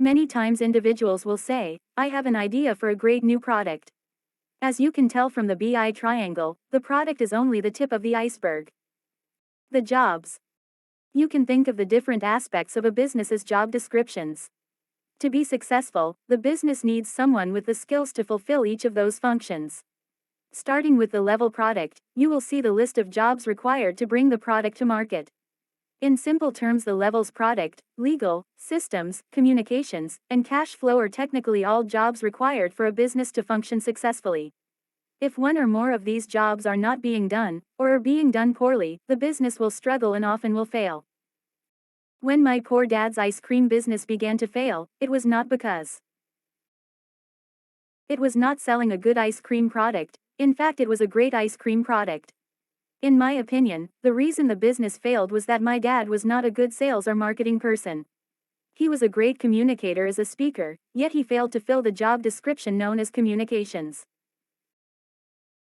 Many times individuals will say, I have an idea for a great new product. As you can tell from the BI triangle, the product is only the tip of the iceberg. The jobs. You can think of the different aspects of a business's job descriptions. To be successful, the business needs someone with the skills to fulfill each of those functions. Starting with the level product, you will see the list of jobs required to bring the product to market. In simple terms, the levels product, legal, systems, communications, and cash flow are technically all jobs required for a business to function successfully. If one or more of these jobs are not being done, or are being done poorly, the business will struggle and often will fail. When my poor dad's ice cream business began to fail, it was not because it was not selling a good ice cream product. In fact, it was a great ice cream product. In my opinion, the reason the business failed was that my dad was not a good sales or marketing person. He was a great communicator as a speaker, yet he failed to fill the job description known as communications.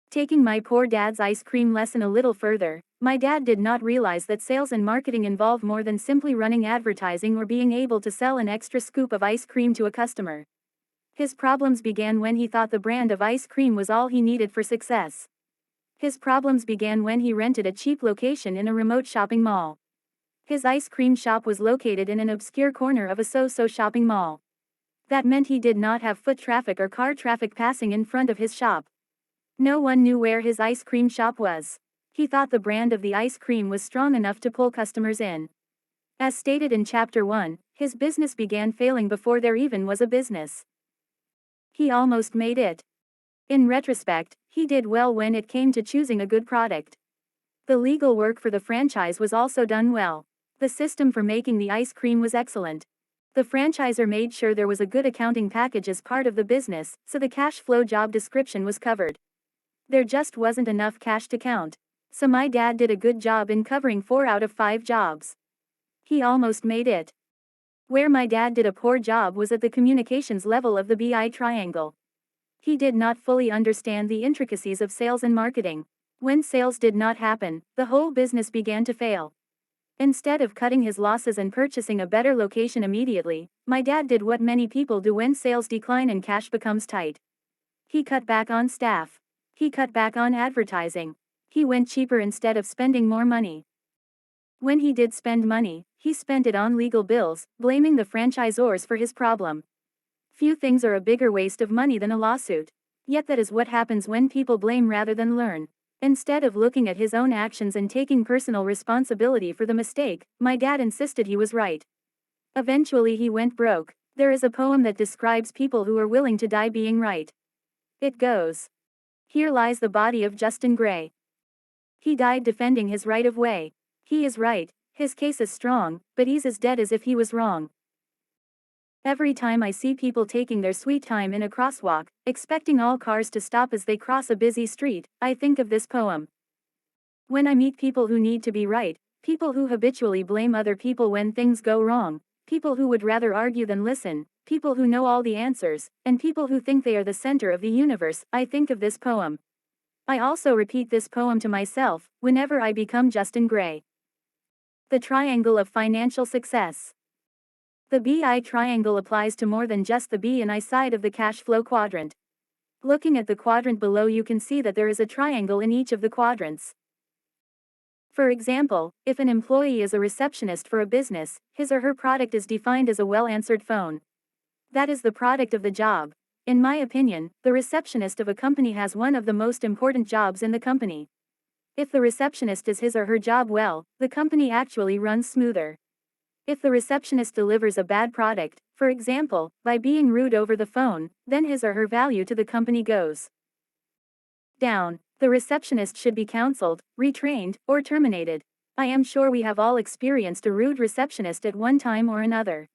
Taking my poor dad's ice cream lesson a little further, my dad did not realize that sales and marketing involve more than simply running advertising or being able to sell an extra scoop of ice cream to a customer. His problems began when he thought the brand of ice cream was all he needed for success. His problems began when he rented a cheap location in a remote shopping mall. His ice cream shop was located in an obscure corner of a so-so shopping mall. That meant he did not have foot traffic or car traffic passing in front of his shop. No one knew where his ice cream shop was. He thought the brand of the ice cream was strong enough to pull customers in. As stated in Chapter 1, his business began failing before there even was a business. He almost made it. In retrospect, he did well when it came to choosing a good product. The legal work for the franchise was also done well. The system for making the ice cream was excellent. The franchisor made sure there was a good accounting package as part of the business, so the cash flow job description was covered. There just wasn't enough cash to count. So my dad did a good job in covering 4 out of 5 jobs. He almost made it. Where my dad did a poor job was at the communications level of the BI triangle. He did not fully understand the intricacies of sales and marketing. When sales did not happen, the whole business began to fail. Instead of cutting his losses and purchasing a better location immediately, my dad did what many people do when sales decline and cash becomes tight. He cut back on staff. He cut back on advertising. He went cheaper instead of spending more money. When he did spend money, he spent it on legal bills, blaming the franchisors for his problem. Few things are a bigger waste of money than a lawsuit. Yet that is what happens when people blame rather than learn. Instead of looking at his own actions and taking personal responsibility for the mistake, my dad insisted he was right. Eventually he went broke. There is a poem that describes people who are willing to die being right. It goes. Here lies the body of Justin Gray. He died defending his right of way. He is right, his case is strong, but he's as dead as if he was wrong. Every time I see people taking their sweet time in a crosswalk, expecting all cars to stop as they cross a busy street, I think of this poem. When I meet people who need to be right, people who habitually blame other people when things go wrong, people who would rather argue than listen, people who know all the answers, and people who think they are the center of the universe, I think of this poem. I also repeat this poem to myself, whenever I become Justin Gray. The triangle of financial success. The BI triangle applies to more than just the B and I side of the cash flow quadrant. Looking at the quadrant below, you can see that there is a triangle in each of the quadrants. For example, if an employee is a receptionist for a business, his or her product is defined as a well-answered phone. That is the product of the job. In my opinion, the receptionist of a company has one of the most important jobs in the company. If the receptionist does his or her job well, the company actually runs smoother. If the receptionist delivers a bad product, for example, by being rude over the phone, then his or her value to the company goes down. The receptionist should be counseled, retrained, or terminated. I am sure we have all experienced a rude receptionist at one time or another.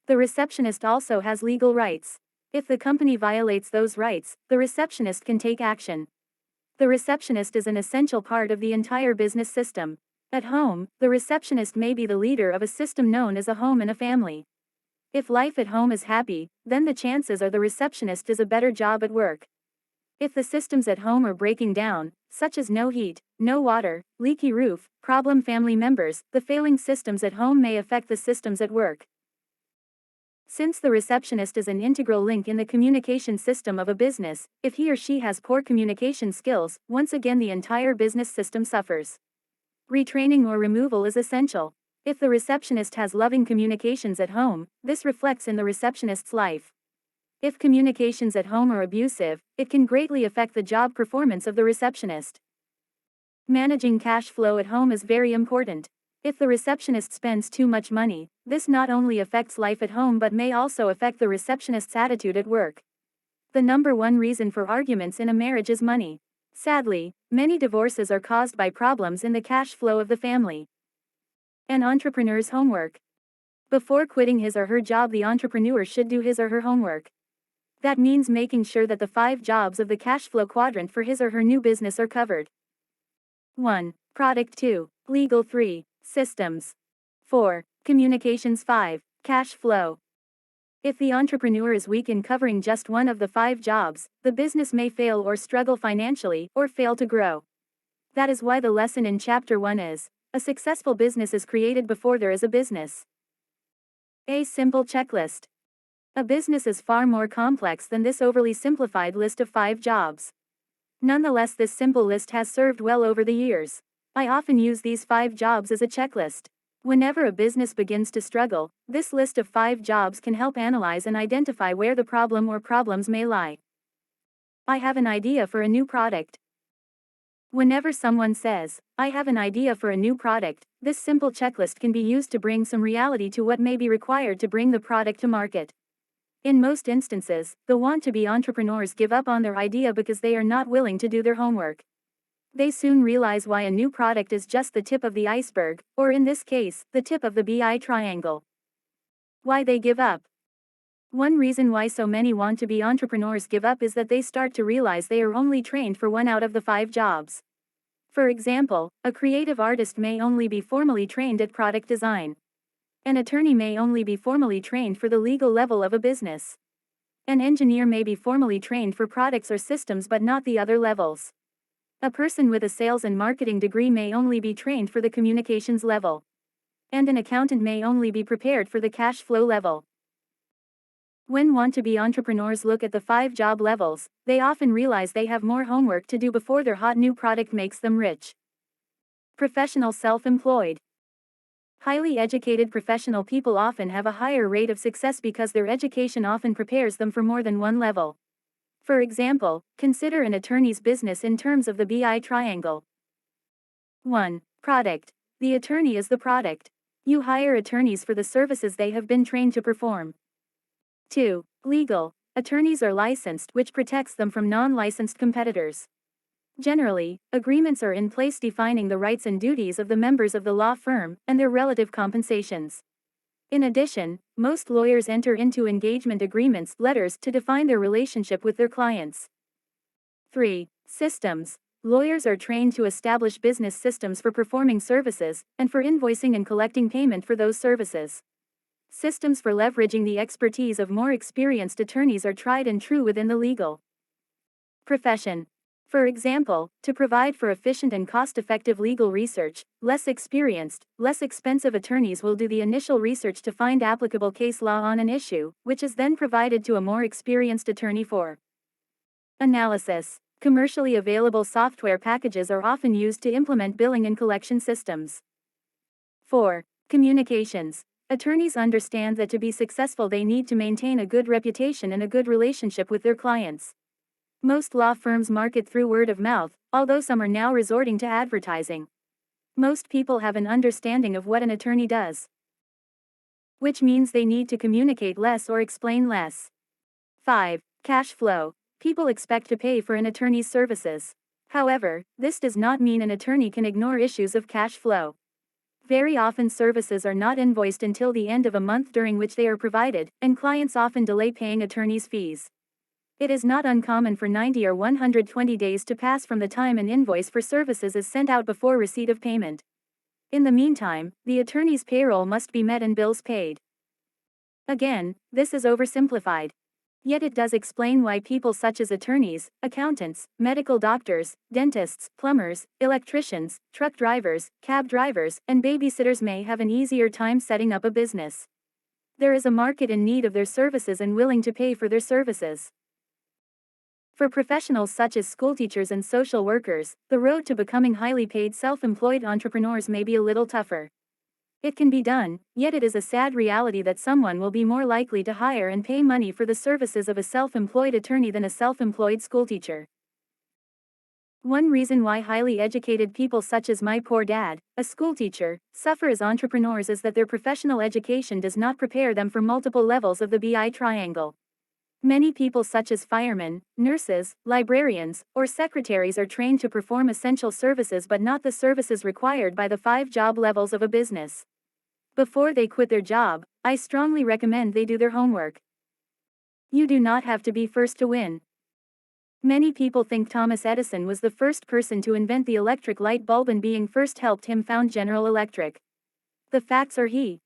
The receptionist also has legal rights. If the company violates those rights, the receptionist can take action. The receptionist is an essential part of the entire business system. At home, the receptionist may be the leader of a system known as a home and a family. If life at home is happy, then the chances are the receptionist does a better job at work. If the systems at home are breaking down, such as no heat, no water, leaky roof, problem family members, the failing systems at home may affect the systems at work. Since the receptionist is an integral link in the communication system of a business, if he or she has poor communication skills, once again the entire business system suffers. Retraining or removal is essential. If the receptionist has loving communications at home, this reflects in the receptionist's life. If communications at home are abusive, it can greatly affect the job performance of the receptionist. Managing cash flow at home is very important. If the receptionist spends too much money, this not only affects life at home but may also affect the receptionist's attitude at work. The number one reason for arguments in a marriage is money. Sadly, many divorces are caused by problems in the cash flow of the family. An entrepreneur's homework. Before quitting his or her job, the entrepreneur should do his or her homework. That means making sure that the 5 jobs of the cash flow quadrant for his or her new business are covered. 1. Product. 2. Legal. 3. Systems. 4. Communications. 5. Cash flow. If the entrepreneur is weak in covering just one of the 5 jobs, the business may fail or struggle financially, or fail to grow. That is why the lesson in Chapter 1 is, a successful business is created before there is a business. A simple checklist. A business is far more complex than this overly simplified list of 5 jobs. Nonetheless, this simple list has served well over the years. I often use these 5 jobs as a checklist. Whenever a business begins to struggle, this list of 5 jobs can help analyze and identify where the problem or problems may lie. I have an idea for a new product. Whenever someone says, I have an idea for a new product, this simple checklist can be used to bring some reality to what may be required to bring the product to market. In most instances, the want-to-be entrepreneurs give up on their idea because they are not willing to do their homework. They soon realize why a new product is just the tip of the iceberg, or in this case, the tip of the BI triangle. Why they give up. One reason why so many want-to-be entrepreneurs give up is that they start to realize they are only trained for 1 out of the 5 jobs. For example, a creative artist may only be formally trained at product design. An attorney may only be formally trained for the legal level of a business. An engineer may be formally trained for products or systems but not the other levels. A person with a sales and marketing degree may only be trained for the communications level. And an accountant may only be prepared for the cash flow level. When want-to-be entrepreneurs look at the 5 job levels, they often realize they have more homework to do before their hot new product makes them rich. Professional self-employed. Highly educated professional people often have a higher rate of success because their education often prepares them for more than one level. For example, consider an attorney's business in terms of the BI triangle. 1. Product. The attorney is the product. You hire attorneys for the services they have been trained to perform. 2. Legal. Attorneys are licensed, which protects them from non-licensed competitors. Generally, agreements are in place defining the rights and duties of the members of the law firm, and their relative compensations. In addition, most lawyers enter into engagement agreements, letters, to define their relationship with their clients. 3. Systems. Lawyers are trained to establish business systems for performing services, and for invoicing and collecting payment for those services. Systems for leveraging the expertise of more experienced attorneys are tried and true within the legal profession. For example, to provide for efficient and cost-effective legal research, less experienced, less expensive attorneys will do the initial research to find applicable case law on an issue, which is then provided to a more experienced attorney for analysis. Commercially available software packages are often used to implement billing and collection systems. 4. Communications. Attorneys understand that to be successful they need to maintain a good reputation and a good relationship with their clients. Most law firms market through word of mouth, although some are now resorting to advertising. Most people have an understanding of what an attorney does, which means they need to communicate less or explain less. 5. Cash flow. People expect to pay for an attorney's services. However, this does not mean an attorney can ignore issues of cash flow. Very often services are not invoiced until the end of a month during which they are provided, and clients often delay paying attorneys' fees. It is not uncommon for 90 or 120 days to pass from the time an invoice for services is sent out before receipt of payment. In the meantime, the attorney's payroll must be met and bills paid. Again, this is oversimplified. Yet it does explain why people such as attorneys, accountants, medical doctors, dentists, plumbers, electricians, truck drivers, cab drivers, and babysitters may have an easier time setting up a business. There is a market in need of their services and willing to pay for their services. For professionals such as schoolteachers and social workers, the road to becoming highly paid self-employed entrepreneurs may be a little tougher. It can be done, yet it is a sad reality that someone will be more likely to hire and pay money for the services of a self-employed attorney than a self-employed schoolteacher. One reason why highly educated people such as my poor dad, a schoolteacher, suffer as entrepreneurs is that their professional education does not prepare them for multiple levels of the BI triangle. Many people such as firemen, nurses, librarians, or secretaries are trained to perform essential services but not the services required by the 5 job levels of a business. Before they quit their job, I strongly recommend they do their homework. You do not have to be first to win. Many people think Thomas Edison was the first person to invent the electric light bulb and being first helped him found General Electric. The facts are he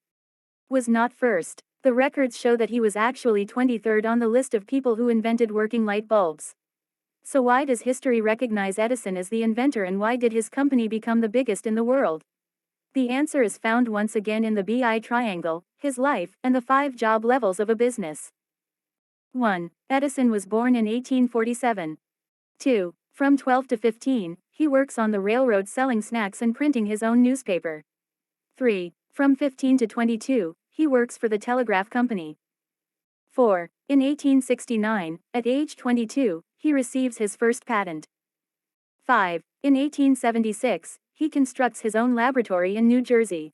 was not first. The records show that he was actually 23rd on the list of people who invented working light bulbs. So why does history recognize Edison as the inventor and why did his company become the biggest in the world? The answer is found once again in the BI triangle, his life, and the 5 job levels of a business. 1. Edison was born in 1847. 2. From 12 to 15, he works on the railroad selling snacks and printing his own newspaper. 3. From 15 to 22, he works for the telegraph company. 4. In 1869, at age 22, he receives his first patent. 5. In 1876, he constructs his own laboratory in New Jersey.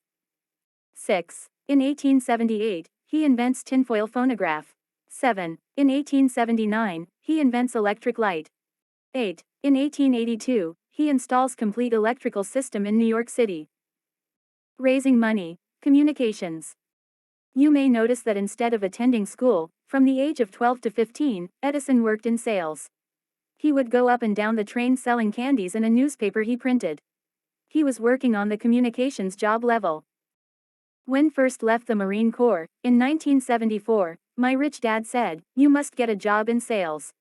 6. In 1878, he invents tinfoil phonograph. 7. In 1879, he invents electric light. 8. In 1882, he installs complete electrical system in New York City. Raising money, communications. You may notice that instead of attending school, from the age of 12 to 15, Edison worked in sales. He would go up and down the train selling candies and a newspaper he printed. He was working on the communications job level. When first left the Marine Corps, in 1974, my rich dad said, "You must get a job in sales.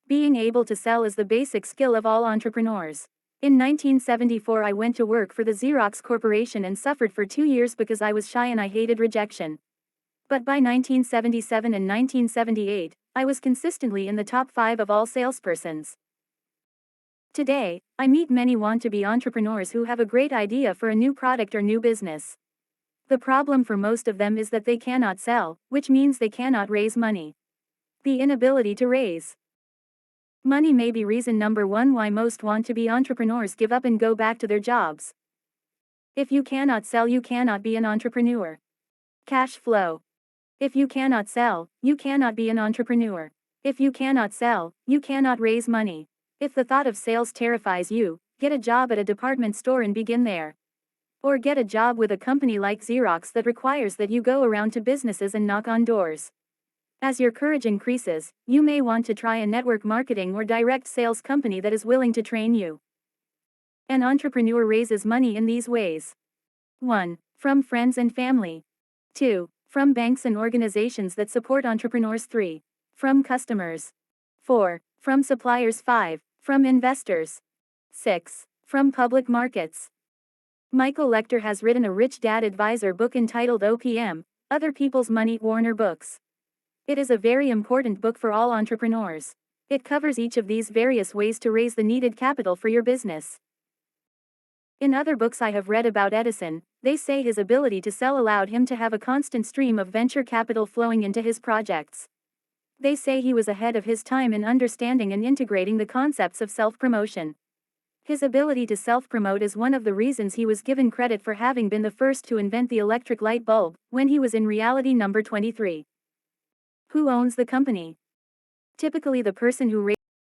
Being able to sell is the basic skill of all entrepreneurs." In 1974 I went to work for the Xerox Corporation and suffered for 2 years because I was shy and I hated rejection. But by 1977 and 1978, I was consistently in the top 5 of all salespersons. Today, I meet many want-to-be entrepreneurs who have a great idea for a new product or new business. The problem for most of them is that they cannot sell, which means they cannot raise money. The inability to raise money may be reason number 1 why most want-to-be entrepreneurs give up and go back to their jobs. If you cannot sell, you cannot be an entrepreneur. Cash flow. If you cannot sell, you cannot be an entrepreneur. If you cannot sell, you cannot raise money. If the thought of sales terrifies you, get a job at a department store and begin there. Or get a job with a company like Xerox that requires that you go around to businesses and knock on doors. As your courage increases, you may want to try a network marketing or direct sales company that is willing to train you. An entrepreneur raises money in these ways. 1. From friends and family. 2. From banks and organizations that support entrepreneurs. 3. From customers. 4. From suppliers. 5. From investors. 6. From public markets. Michael Lecter has written a Rich Dad Advisor book entitled OPM, Other People's Money, Warner Books. It is a very important book for all entrepreneurs. It covers each of these various ways to raise the needed capital for your business. In other books I have read about Edison, they say his ability to sell allowed him to have a constant stream of venture capital flowing into his projects. They say he was ahead of his time in understanding and integrating the concepts of self-promotion. His ability to self-promote is one of the reasons he was given credit for having been the first to invent the electric light bulb, when he was in reality number 23. Who owns the company? Typically the person who